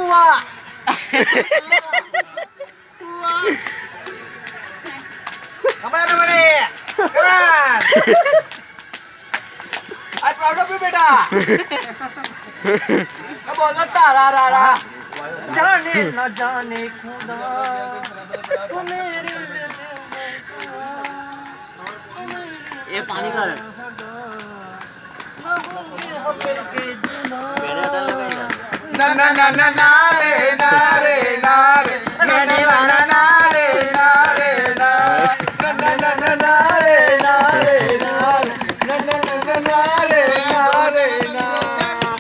हुआ हमारे बड़े कमान आज प्रॉब्लम भी बेटा क्या बोल रहा रा जाने न जाने खुदा तू मेरे ये पानी का ना ना ना ना ना रे